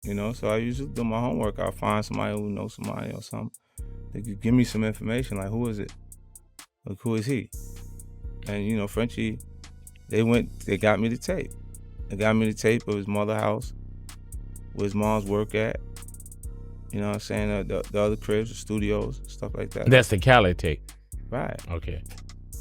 You know, so I usually do my homework. I'll find somebody who knows somebody or something. They could give me some information, like who is it? Like who is he? And you know, Frenchie, they got me the tape. They got me the tape of his mother's house, where his mom's work at. You know what I'm saying? The other cribs, the studios, stuff like that. That's the Cali tape. Right. Okay.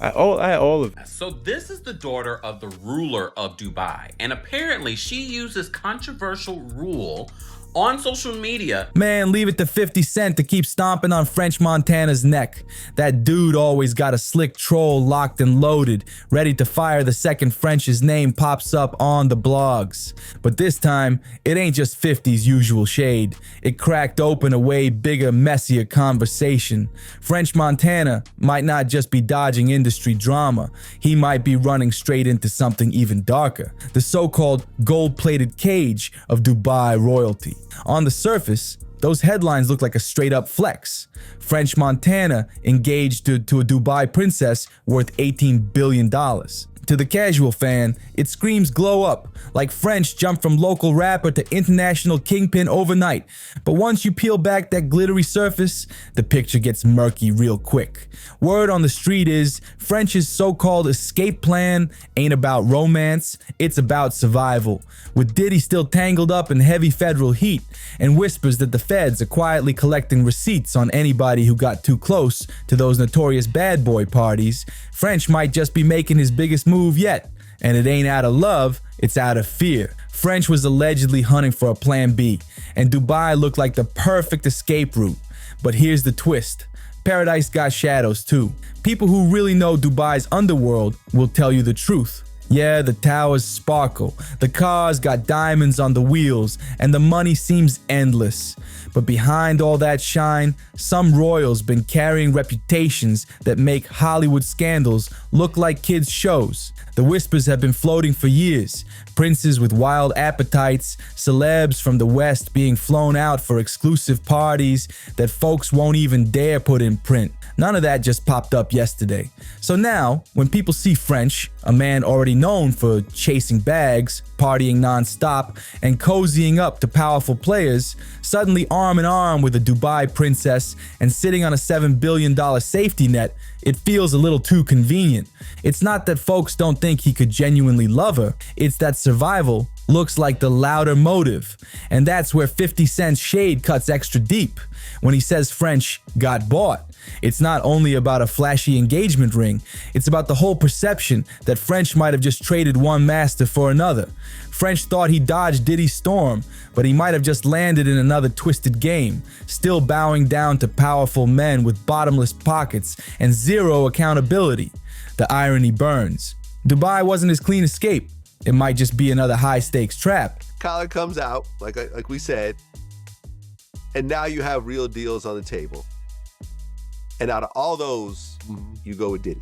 I had all of it. So this is the daughter of the ruler of Dubai, and apparently she uses controversial rule on social media. Man, leave it to 50 Cent to keep stomping on French Montana's neck. That dude always got a slick troll locked and loaded, ready to fire the second French's name pops up on the blogs. But this time, it ain't just 50's usual shade. It cracked open a way bigger, messier conversation. French Montana might not just be dodging industry drama. He might be running straight into something even darker. The so-called gold-plated cage of Dubai royalty. On the surface, those headlines look like a straight-up flex. French Montana engaged to a Dubai princess worth $18 billion. To the casual fan, it screams glow up, like French jumped from local rapper to international kingpin overnight. But once you peel back that glittery surface, the picture gets murky real quick. Word on the street is French's so-called escape plan ain't about romance, it's about survival. With Diddy still tangled up in heavy federal heat, and whispers that the feds are quietly collecting receipts on anybody who got too close to those notorious bad boy parties, French might just be making his biggest move yet. And it ain't out of love, it's out of fear. French was allegedly hunting for a plan B, and Dubai looked like the perfect escape route. But here's the twist. Paradise got shadows too. People who really know Dubai's underworld will tell you the truth. Yeah, the towers sparkle, the cars got diamonds on the wheels, and the money seems endless. But behind all that shine, some royals been carrying reputations that make Hollywood scandals look like kids' shows. The whispers have been floating for years. Princes with wild appetites, celebs from the West being flown out for exclusive parties that folks won't even dare put in print. None of that just popped up yesterday. So now, when people see French, a man already known for chasing bags, partying non-stop, and cozying up to powerful players, suddenly arm in arm with a Dubai princess and sitting on a $7 billion safety net, it feels a little too convenient. It's not that folks don't think he could genuinely love her, it's that survival looks like the louder motive. And that's where 50 Cent's shade cuts extra deep. When he says French got bought, it's not only about a flashy engagement ring, it's about the whole perception that French might have just traded one master for another. French thought he dodged Diddy's storm, but he might have just landed in another twisted game, still bowing down to powerful men with bottomless pockets and zero accountability. The irony burns. Dubai wasn't his clean escape. It might just be another high-stakes trap. Colin comes out, like we said, and now you have real deals on the table. And out of all those, you go with Diddy.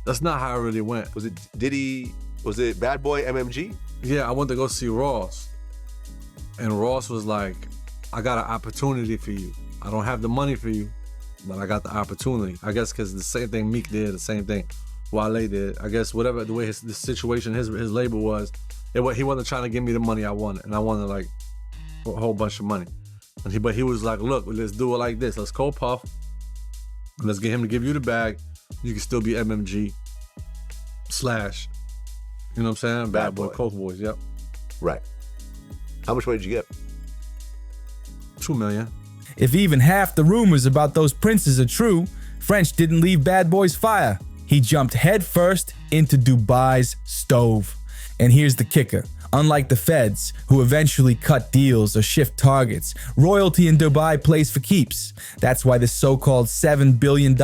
That's not how it really went. Was it Diddy? Was it Bad Boy MMG? Yeah, I went to go see Ross. And Ross was like, I got an opportunity for you. I don't have the money for you, but I got the opportunity. I guess because the same thing Meek did, the same thing Wale did. I guess whatever the way the situation, his label was, he wasn't trying to give me the money I wanted. And I wanted like a whole bunch of money. But he was like, look, let's do it like this. Let's co-puff. Let's get him to give you the bag. You can still be MMG / you know what I'm saying? Bad Boy, Coke Boys, yep. Right. How much money did you get? $2 million. If even half the rumors about those princes are true, French didn't leave Bad Boy's fire. He jumped headfirst into Dubai's stove. And here's the kicker. Unlike the feds, who eventually cut deals or shift targets, royalty in Dubai plays for keeps. That's why this so-called $7 billion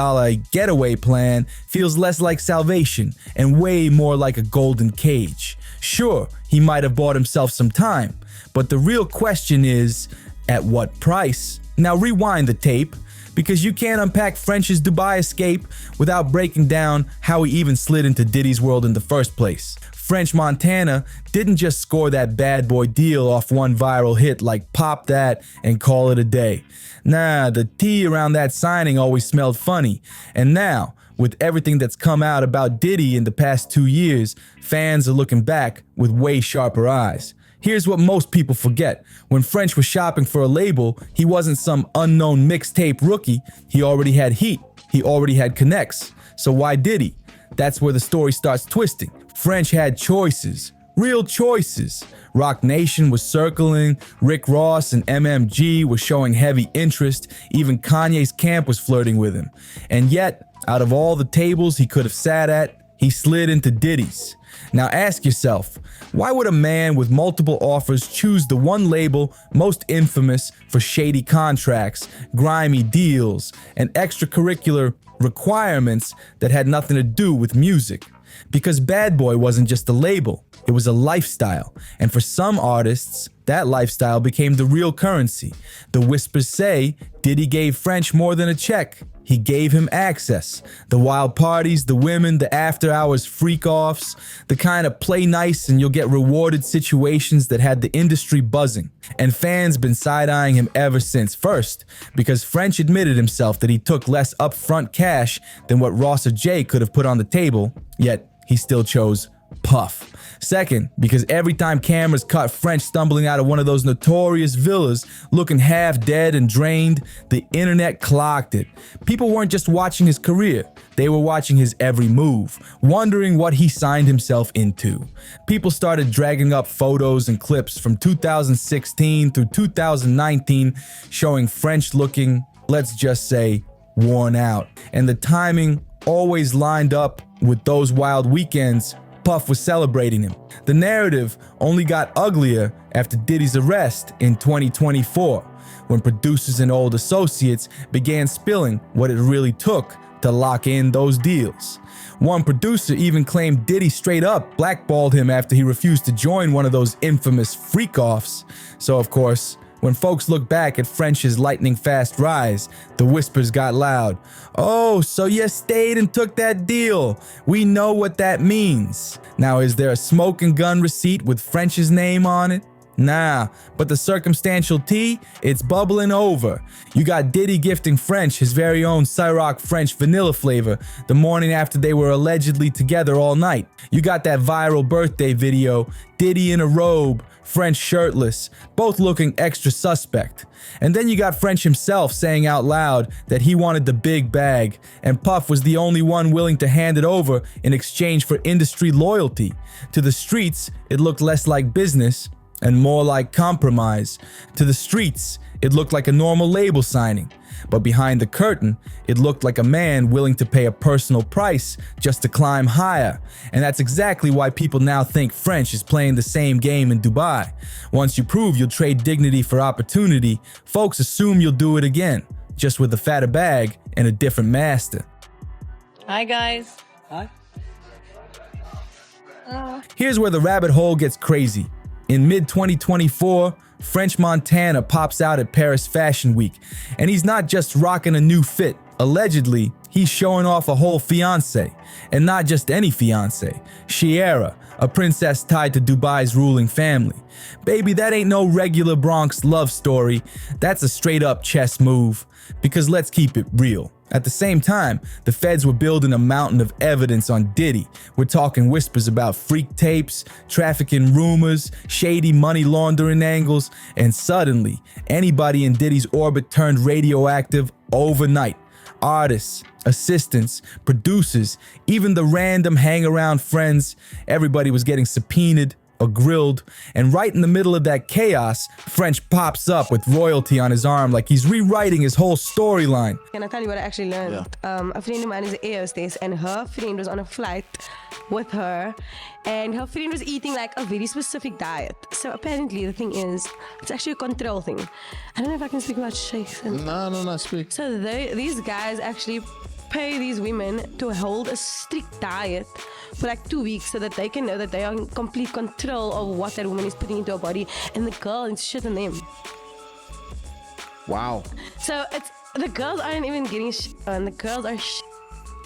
getaway plan feels less like salvation and way more like a golden cage. Sure, he might have bought himself some time, but the real question is, at what price? Now rewind the tape, because you can't unpack French's Dubai escape without breaking down how he even slid into Diddy's world in the first place. French Montana didn't just score that bad boy deal off one viral hit like pop that and call it a day. Nah, the tea around that signing always smelled funny. And now, with everything that's come out about Diddy in the past 2 years, fans are looking back with way sharper eyes. Here's what most people forget. When French was shopping for a label, he wasn't some unknown mixtape rookie. He already had heat. He already had connects. So why did he? That's where the story starts twisting. French had choices. Real choices. Rock Nation was circling, Rick Ross and MMG were showing heavy interest, even Kanye's camp was flirting with him. And yet, out of all the tables he could have sat at, he slid into Diddy's. Now ask yourself, why would a man with multiple offers choose the one label most infamous for shady contracts, grimy deals, and extracurricular requirements that had nothing to do with music? Because Bad Boy wasn't just a label, it was a lifestyle. And for some artists, that lifestyle became the real currency. The whispers say Diddy gave French more than a check. He gave him access. The wild parties, the women, the after-hours freak-offs, the kind of play nice and you'll get rewarded situations that had the industry buzzing. And fans been side-eyeing him ever since. First, because French admitted himself that he took less upfront cash than what Ross or Jay could have put on the table, yet he still chose Puff. Second, because every time cameras caught French stumbling out of one of those notorious villas looking half dead and drained, the internet clocked it. People weren't just watching his career, they were watching his every move, wondering what he signed himself into. People started dragging up photos and clips from 2016 through 2019 showing French looking, let's just say, worn out. And the timing always lined up with those wild weekends Puff was celebrating him. The narrative only got uglier after Diddy's arrest in 2024, when producers and old associates began spilling what it really took to lock in those deals. One producer even claimed Diddy straight up blackballed him after he refused to join one of those infamous freak-offs. So of course, when folks look back at French's lightning-fast rise, the whispers got loud. Oh, so you stayed and took that deal. We know what that means. Now, is there a smoking gun receipt with French's name on it? Nah, but the circumstantial tea, it's bubbling over. You got Diddy gifting French his very own Ciroc French vanilla flavor the morning after they were allegedly together all night. You got that viral birthday video, Diddy in a robe, French shirtless, both looking extra suspect. And then you got French himself saying out loud that he wanted the big bag, and Puff was the only one willing to hand it over in exchange for industry loyalty. To the streets, it looked less like business and more like compromise. To the streets, it looked like a normal label signing. But behind the curtain, it looked like a man willing to pay a personal price just to climb higher. And that's exactly why people now think French is playing the same game in Dubai. Once you prove you'll trade dignity for opportunity, folks assume you'll do it again, just with a fatter bag and a different master. Hi guys. Hi. Here's where the rabbit hole gets crazy. In mid-2024, French Montana pops out at Paris Fashion Week, and he's not just rocking a new fit. Allegedly, he's showing off a whole fiancé, and not just any fiancé, Shiera, a princess tied to Dubai's ruling family. Baby, that ain't no regular Bronx love story, that's a straight-up chess move. Because let's keep it real. At the same time, the feds were building a mountain of evidence on Diddy. We're talking whispers about freak tapes, trafficking rumors, shady money laundering angles, and suddenly, anybody in Diddy's orbit turned radioactive overnight. Artists, assistants, producers, even the random hang-around friends, everybody was getting subpoenaed or grilled, and right in the middle of that chaos, French pops up with royalty on his arm like he's rewriting his whole storyline. Can I tell you what I actually learned? A friend of mine is an air hostess, and her friend was on a flight with her, and her friend was eating like a very specific diet. So apparently the thing is, it's actually a control thing. I don't know if I can speak about sheikhs. No, speak. So these guys actually pay these women to hold a strict diet for like 2 weeks so that they can know that they are in complete control of what that woman is putting into her body, and the girl needs shit on them. Wow. So the girls aren't even getting on, the girls are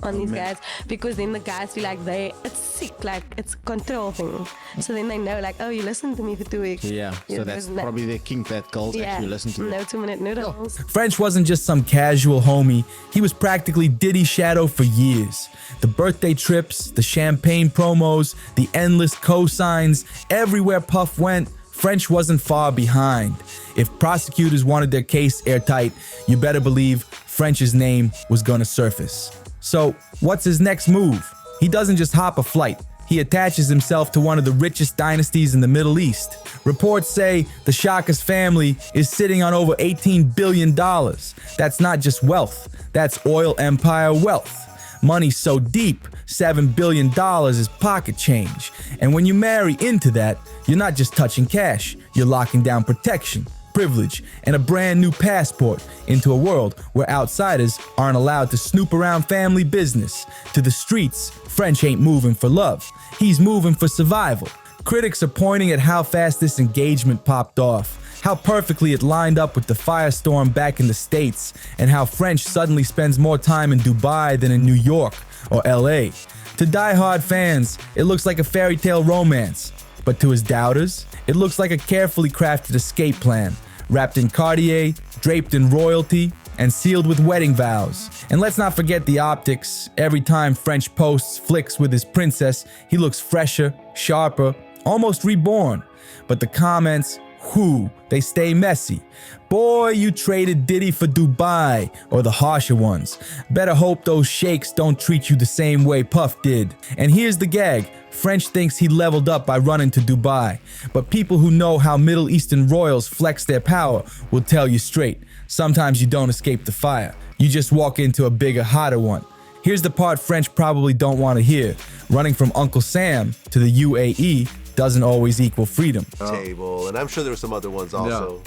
on these guys, because then the guys feel like it's sick, like it's a control thing. So then they know like, oh, you listened to me for 2 weeks. Yeah, so that's probably their kink, that girls actually listen to. No 2-minute noodles. French wasn't just some casual homie, he was practically Diddy's shadow for years. The birthday trips, the champagne promos, the endless cosigns, everywhere Puff went, French wasn't far behind. If prosecutors wanted their case airtight, you better believe French's name was gonna surface. So, what's his next move? He doesn't just hop a flight. He attaches himself to one of the richest dynasties in the Middle East. Reports say the Shaka's family is sitting on over $18 billion. That's not just wealth, that's oil empire wealth. Money so deep, $7 billion is pocket change. And when you marry into that, you're not just touching cash, you're locking down protection, privilege, and a brand new passport into a world where outsiders aren't allowed to snoop around family business. To the streets, French ain't moving for love, he's moving for survival. Critics are pointing at how fast this engagement popped off, how perfectly it lined up with the firestorm back in the States, and how French suddenly spends more time in Dubai than in New York or LA. To die-hard fans, it looks like a fairy tale romance, but to his doubters, it looks like a carefully crafted escape plan, wrapped in Cartier, draped in royalty, and sealed with wedding vows. And let's not forget the optics. Every time French posts flicks with his princess, he looks fresher, sharper, almost reborn. But the comments, whew, they stay messy. Boy, you traded Diddy for Dubai, or the harsher ones. Better hope those sheiks don't treat you the same way Puff did. And here's the gag. French thinks he leveled up by running to Dubai. But people who know how Middle Eastern royals flex their power will tell you straight. Sometimes you don't escape the fire. You just walk into a bigger, hotter one. Here's the part French probably don't want to hear. Running from Uncle Sam to the UAE doesn't always equal freedom. Table, and I'm sure there were some other ones also.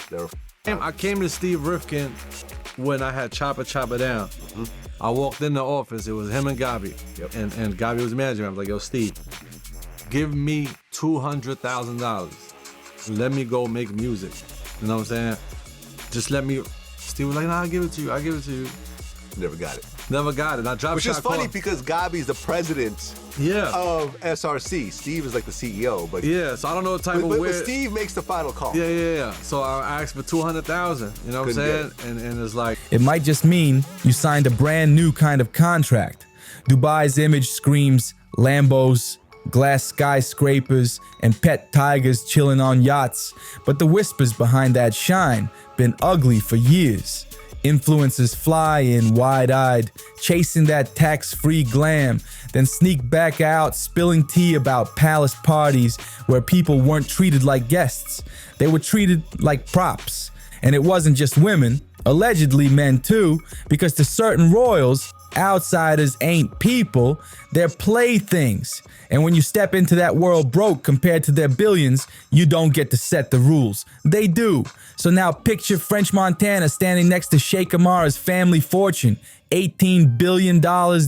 Yeah. I came to Steve Rifkin when I had Chopper Down. I walked in the office, it was him and Gabi. Yep. And Gabi was manager. I was like, yo, Steve, give me $200,000. Let me go make music. You know what I'm saying? Just let me. Steve was like, nah, I'll give it to you. Never got it. Never got it. I dropped Which is funny because Gabi's the president of SRC. Steve is like the CEO, but so I don't know what type of but weird. Steve makes the final call. Yeah. So I asked for $200,000. You know what I'm saying? And it's like it might just mean you signed a brand new kind of contract. Dubai's image screams Lambos, glass skyscrapers, and pet tigers chilling on yachts. But the whispers behind that shine been ugly for years. Influencers fly in wide-eyed, chasing that tax-free glam, then sneak back out spilling tea about palace parties where people weren't treated like guests. They were treated like props. And it wasn't just women, allegedly men too, because to certain royals, outsiders ain't people, they're playthings. And when you step into that world broke compared to their billions, you don't get to set the rules. They do. So now picture French Montana standing next to Sheikh Amara's family fortune, $18 billion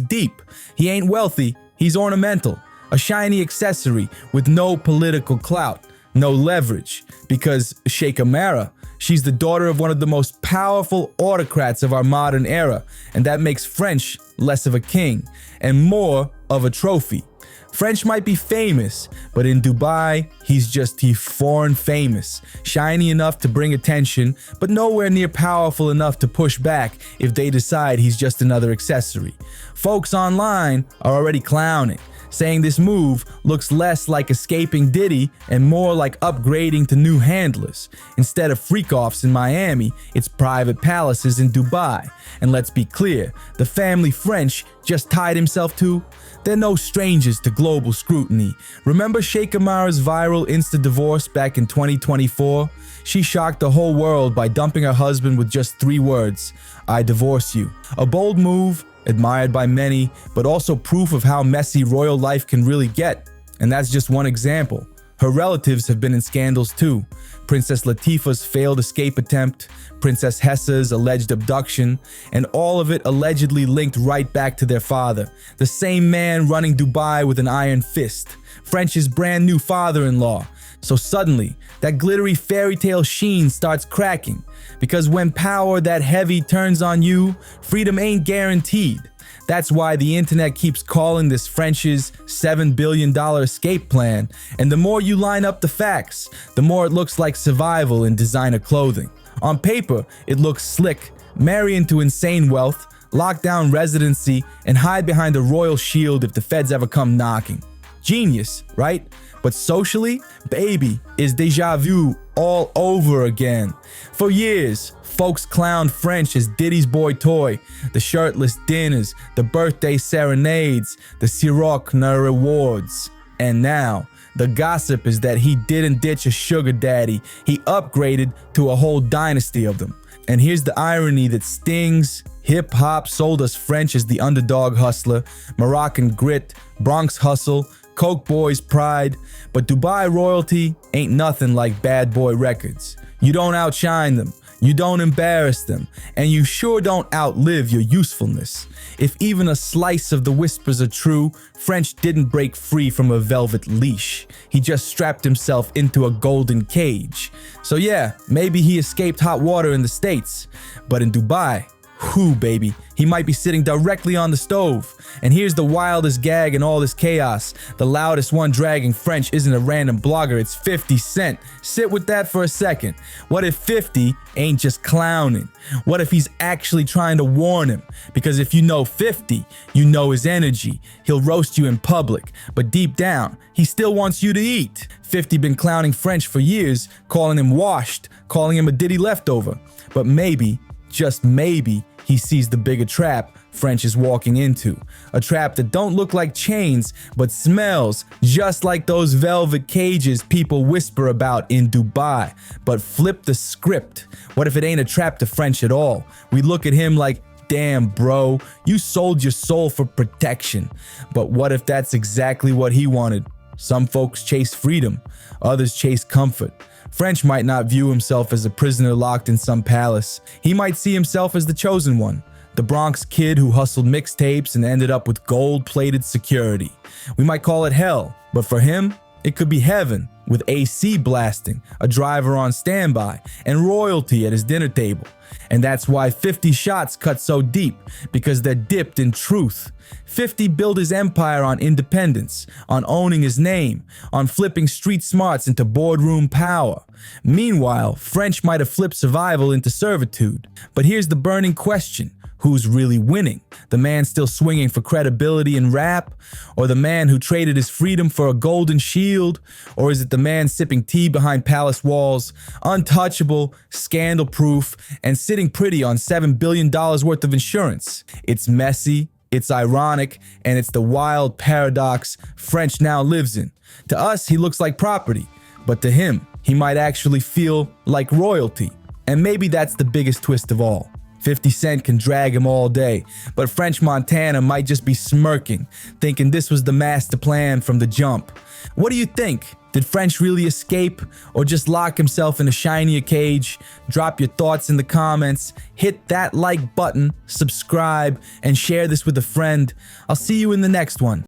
deep. He ain't wealthy, he's ornamental, a shiny accessory with no political clout, no leverage. Because Sheikh Amara, she's the daughter of one of the most powerful autocrats of our modern era, and that makes French less of a king and more of a trophy. French might be famous, but in Dubai, he's foreign famous, shiny enough to bring attention, but nowhere near powerful enough to push back if they decide he's just another accessory. Folks online are already clowning, saying this move looks less like escaping Diddy and more like upgrading to new handlers. Instead of freak-offs in Miami, it's private palaces in Dubai. And let's be clear, the family French just tied himself to, they're no strangers to global scrutiny. Remember Sheikh Amara's viral Insta-divorce back in 2024? She shocked the whole world by dumping her husband with just 3 words, "I divorce you." A bold move, admired by many, but also proof of how messy royal life can really get. And that's just one example. Her relatives have been in scandals too. Princess Latifah's failed escape attempt, Princess Hessa's alleged abduction, and all of it allegedly linked right back to their father, the same man running Dubai with an iron fist, French's brand new father-in-law. So suddenly, that glittery fairy tale sheen starts cracking, because when power that heavy turns on you, freedom ain't guaranteed. That's why the internet keeps calling this French's $7 billion escape plan, and the more you line up the facts, the more it looks like survival in designer clothing. On paper, it looks slick, marry into insane wealth, lock down residency, and hide behind a royal shield if the feds ever come knocking. Genius, right? But socially, baby, is deja vu all over again. For years, folks clowned French as Diddy's boy toy, the shirtless dinners, the birthday serenades, the Ciroc rewards. And now, the gossip is that he didn't ditch a sugar daddy, he upgraded to a whole dynasty of them. And here's the irony that stings. Hip-hop sold us French as the underdog hustler, Moroccan grit, Bronx hustle, Coke boys pride, but Dubai royalty ain't nothing like Bad Boy Records. You don't outshine them, you don't embarrass them, and you sure don't outlive your usefulness. If even a slice of the whispers are true, French didn't break free from a velvet leash. He just strapped himself into a golden cage. So yeah, maybe he escaped hot water in the States, but in Dubai, whew, baby, he might be sitting directly on the stove. And here's the wildest gag in all this chaos. The loudest one dragging French isn't a random blogger, it's 50 Cent. Sit with that for a second. What if 50 ain't just clowning? What if he's actually trying to warn him? Because if you know 50, you know his energy. He'll roast you in public, but deep down, he still wants you to eat. 50 been clowning French for years, calling him washed, calling him a Diddy leftover. But maybe, just maybe, he sees the bigger trap French is walking into. A trap that don't look like chains, but smells just like those velvet cages people whisper about in Dubai. But flip the script. What if it ain't a trap to French at all? We look at him like, damn bro, you sold your soul for protection. But what if that's exactly what he wanted? Some folks chase freedom, others chase comfort. French might not view himself as a prisoner locked in some palace. He might see himself as the chosen one, the Bronx kid who hustled mixtapes and ended up with gold-plated security. We might call it hell, but for him, it could be heaven, with AC blasting, a driver on standby, and royalty at his dinner table. And that's why 50 shots cut so deep, because they're dipped in truth. 50 built his empire on independence, on owning his name, on flipping street smarts into boardroom power. Meanwhile, French might have flipped survival into servitude. But here's the burning question. Who's really winning? The man still swinging for credibility in rap? Or the man who traded his freedom for a golden shield? Or is it the man sipping tea behind palace walls, untouchable, scandal-proof, and sitting pretty on $7 billion worth of insurance? It's messy, it's ironic, and it's the wild paradox French now lives in. To us, he looks like property, but to him, he might actually feel like royalty. And maybe that's the biggest twist of all. 50 Cent can drag him all day, but French Montana might just be smirking, thinking this was the master plan from the jump. What do you think? Did French really escape or just lock himself in a shinier cage? Drop your thoughts in the comments, hit that like button, subscribe, and share this with a friend. I'll see you in the next one.